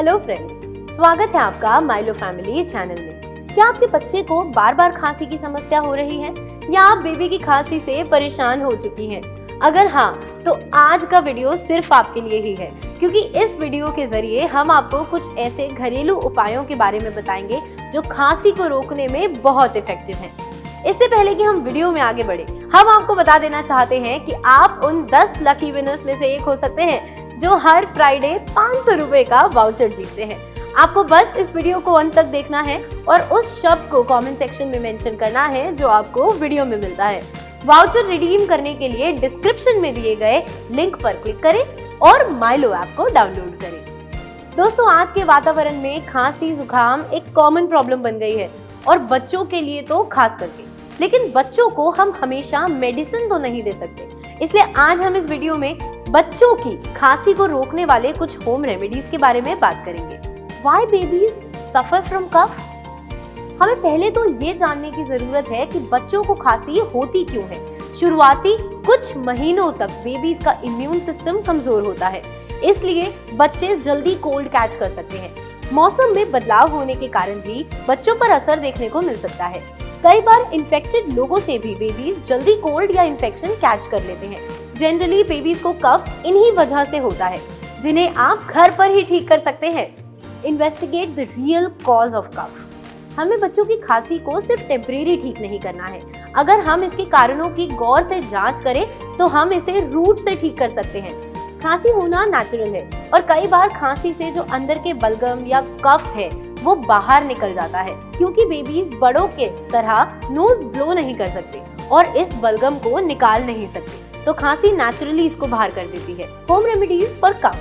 Hello friends, स्वागत है आपका माइलो फैमिली चैनल में। क्या आपके बच्चे को बार बार खांसी की समस्या हो रही है या आप बेबी की खांसी से परेशान हो चुकी हैं? अगर हाँ, तो आज का वीडियो सिर्फ आपके लिए ही है, क्योंकि इस वीडियो के जरिए हम आपको कुछ ऐसे घरेलू उपायों के बारे में बताएंगे जो खांसी को रोकने में बहुत इफेक्टिव हैं। इससे पहले कि हम वीडियो में आगे बढ़े, हम आपको बता देना चाहते हैं कि आप उन 10 लकी विनर्स में से एक हो सकते हैं जो हर फ्राइडे 500 रुपए का वाउचर जीतते हैं। आपको बस इस वीडियो को अंत तक देखना है और उस शब्द को कमेंट सेक्शन में मेंशन करना है जो आपको वीडियो में मिलता है। वाउचर रिडीम करने के लिए डिस्क्रिप्शन में दिए गए लिंक पर क्लिक करें और माइलो ऐप को डाउनलोड करें। दोस्तों, आज के वातावरण में खांसी जुकाम एक कॉमन प्रॉब्लम बन गई है और बच्चों के लिए तो खास करके। लेकिन बच्चों को हम हमेशा मेडिसिन तो नहीं दे सकते, इसलिए आज हम इस वीडियो में बच्चों की खांसी को रोकने वाले कुछ होम रेमेडीज के बारे में बात करेंगे। Why babies suffer from cough? हमें पहले तो ये जानने की जरूरत है कि बच्चों को खांसी होती क्यों है। शुरुआती कुछ महीनों तक बेबीज का इम्यून सिस्टम कमजोर होता है, इसलिए बच्चे जल्दी कोल्ड कैच कर सकते हैं। मौसम में बदलाव होने के कारण भी बच्चों पर असर देखने को मिल सकता है। कई बार इन्फेक्टेड लोगों से भी बेबीज जल्दी कोल्ड या इन्फेक्शन कैच कर लेते हैं। जनरली बेबीज को कफ इन्हीं वजह से होता है, जिन्हें आप घर पर ही ठीक कर सकते हैं। Investigate the real cause of cough. हमें बच्चों की खांसी को सिर्फ टेम्परेरी ठीक नहीं करना है। अगर हम इसके कारणों की गौर से जांच करें तो हम इसे रूट से ठीक कर सकते हैं। खांसी होना नेचुरल है और कई बार खांसी से जो अंदर के बलगम या कफ है वो बाहर निकल जाता है, क्योंकि बेबीज बड़ों के तरह नोज ब्लो नहीं कर सकते और इस बलगम को निकाल नहीं सकते, तो खांसी नेचुरली इसको बाहर कर देती है। Home remedies for cough.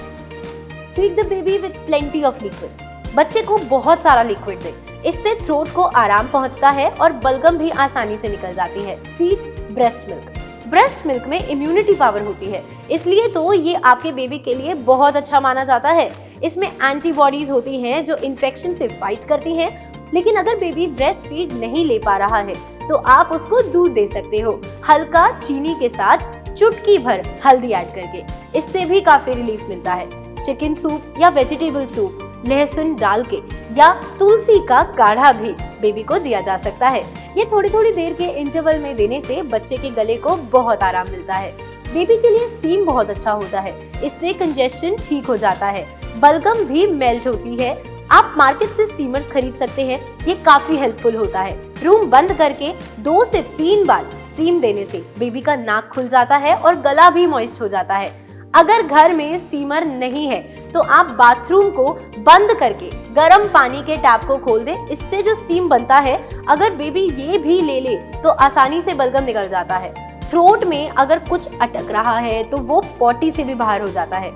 Feed the baby with plenty of liquid. बच्चे को बहुत सारा लिक्विड दें, इससे थ्रोट को आराम पहुंचता है और बलगम भी आसानी से निकल जाती है। Feed breast milk. Breast milk में इम्यूनिटी पावर होती है, इसलिए तो ये आपके बेबी के लिए बहुत अच्छा माना जाता है। इसमें एंटीबॉडीज होती हैं जो इन्फेक्शन से फाइट करती हैं। लेकिन अगर बेबी ब्रेस्ट फीड नहीं ले पा रहा है तो आप उसको दूध दे सकते हो, हल्का चीनी के साथ चुटकी भर हल्दी ऐड करके। इससे भी काफी रिलीफ मिलता है। चिकन सूप या वेजिटेबल सूप, लहसुन डाल के या तुलसी का काढ़ा भी बेबी को दिया जा सकता है। ये थोड़ी थोड़ी देर के इंटरवल में देने से बच्चे के गले को बहुत आराम मिलता है। बेबी के लिए स्टीम बहुत अच्छा होता है, इससे कंजेशन ठीक हो जाता है, बलगम भी मेल्ट होती है। आप मार्केट से स्टीमर्स खरीद सकते हैं, ये काफी हेल्पफुल होता है। रूम बंद करके 2 से 3 बार स्टीम देने से बेबी का नाक खुल जाता है और गला भी मॉइस्ट हो जाता है। अगर घर में स्टीमर नहीं है तो आप बाथरूम को बंद करके गर्म पानी के टैप को खोल दें, इससे जो स्टीम बनता है अगर बेबी ये भी ले ले तो आसानी से बलगम निकल जाता है। थ्रोट में अगर कुछ अटक रहा है तो वो पॉटी से भी बाहर हो जाता है।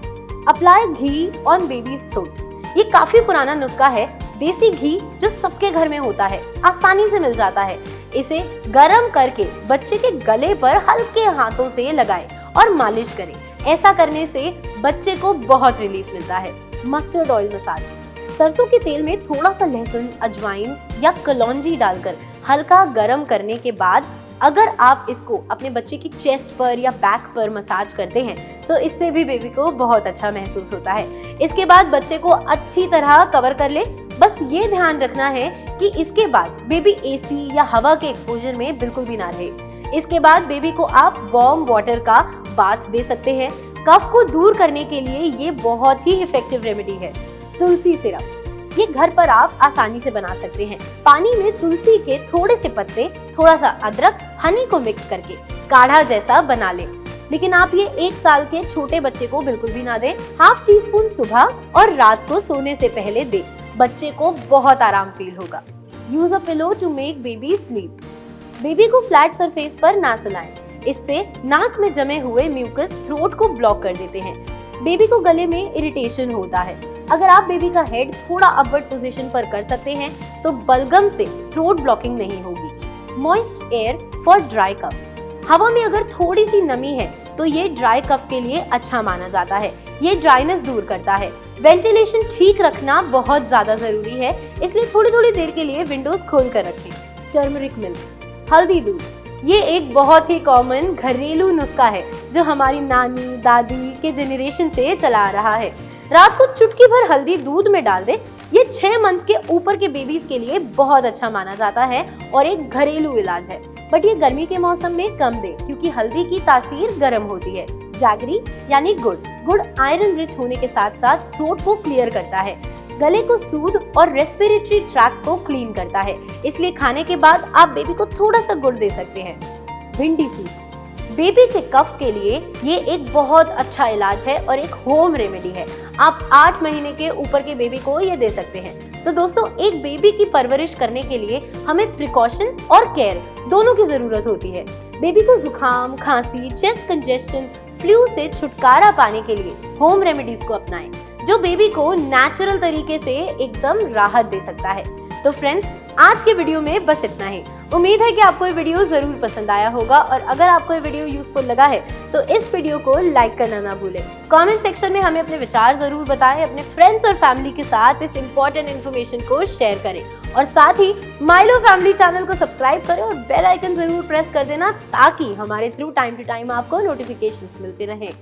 Apply ghee on babies throat. ये काफी पुराना नुस्खा है। देसी घी जो सबके घर में होता है, आसानी से मिल जाता है। इसे गर्म करके बच्चे के गले पर हल्के हाथों से लगाएं और मालिश करें। ऐसा करने से बच्चे को बहुत रिलीफ मिलता है। Mustard oil massage. सरसों के तेल में थोड़ा सा लहसुन, अजवाइन या कलौंजी डालकर हल्का गर्म करने के बाद अगर आप इसको अपने बच्चे की चेस्ट पर या बैक पर मसाज करते हैं तो इससे भी बेबी को बहुत अच्छा महसूस होता है। इसके बाद बच्चे को अच्छी तरह कवर कर ले। बस ये ध्यान रखना है कि इसके बाद बेबी एसी या हवा के एक्सपोजर में बिल्कुल भी ना रहे। इसके बाद बेबी को आप वार्म वाटर का बाथ दे सकते हैं। कफ को दूर करने के लिए ये बहुत ही इफेक्टिव रेमेडी है। तुलसी सिरप। ये घर पर आप आसानी से बना सकते हैं। पानी में तुलसी के थोड़े से पत्ते, थोड़ा सा अदरक, हनी को मिक्स करके काढ़ा जैसा बना लें। लेकिन आप ये 1 साल के छोटे बच्चे को बिल्कुल भी ना दें। हाफ टी स्पून सुबह और रात को सोने से पहले दें, बच्चे को बहुत आराम फील होगा। Use a pillow to make baby sleep. Baby को फ्लैट सरफेस पर ना सुलाएं, इससे नाक में जमे हुए म्यूकस थ्रोट को ब्लॉक कर देते हैं। बेबी को गले में इरिटेशन होता है। अगर आप बेबी का हेड थोड़ा अपवर्ड पोजीशन पर कर सकते हैं तो बलगम से थ्रोट ब्लॉकिंग नहीं होगी। Moist air for dry cough. हवा में अगर थोड़ी सी नमी है तो ये ड्राई कफ के लिए अच्छा माना जाता है। ये ड्राइनेस दूर करता है। वेंटिलेशन ठीक रखना बहुत ज्यादा जरूरी है, इसलिए थोड़ी थोड़ी देर के लिए विंडोज खोल कर रखें। टर्मरिक मिल्क, हल्दी दूध। ये एक बहुत ही कॉमन घरेलू नुस्खा है जो हमारी नानी दादी के जेनरेशन से चला आ रहा है। रात को चुटकी भर हल्दी दूध में डाल दें। ये 6 मंथ के ऊपर के बेबीज के लिए बहुत अच्छा माना जाता है और एक घरेलू इलाज है, बट ये गर्मी के मौसम में कम दें क्योंकि हल्दी की तासीर गर्म होती है। जैगरी यानी गुड़ आयरन रिच होने के साथ साथ थ्रोट को क्लियर करता है, गले को सूद और रेस्पिरेटरी ट्रैक्ट को क्लीन करता है, इसलिए खाने के बाद आप बेबी को थोड़ा सा गुड़ दे सकते हैं। भिंडी सूप बेबी के कफ के लिए ये एक बहुत अच्छा इलाज है और एक होम रेमेडी है। आप 8 महीने के ऊपर के बेबी को ये दे सकते हैं। तो दोस्तों, एक बेबी की परवरिश करने के लिए हमें प्रिकॉशन और केयर दोनों की जरूरत होती है। बेबी को जुकाम, खांसी, चेस्ट कंजेशन, फ्लू से छुटकारा पाने के लिए होम रेमेडीज को अपनाएं, जो बेबी को नेचुरल तरीके से एकदम राहत दे सकता है। तो फ्रेंड्स, आज के वीडियो में बस इतना ही। उम्मीद है कि आपको ये वीडियो जरूर पसंद आया होगा और अगर आपको ये वीडियो यूजफुल लगा है तो इस वीडियो को लाइक करना ना भूलें। कमेंट सेक्शन में हमें अपने विचार जरूर बताएं, अपने फ्रेंड्स और फैमिली के साथ इस इंपॉर्टेंट इन्फॉर्मेशन को शेयर करें और साथ ही माइलो फैमिली चैनल को सब्सक्राइब करें और बेल आइकन जरूर प्रेस कर देना ताकि हमारे थ्रू टाइम टू टाइम आपको नोटिफिकेशंस मिलते रहें।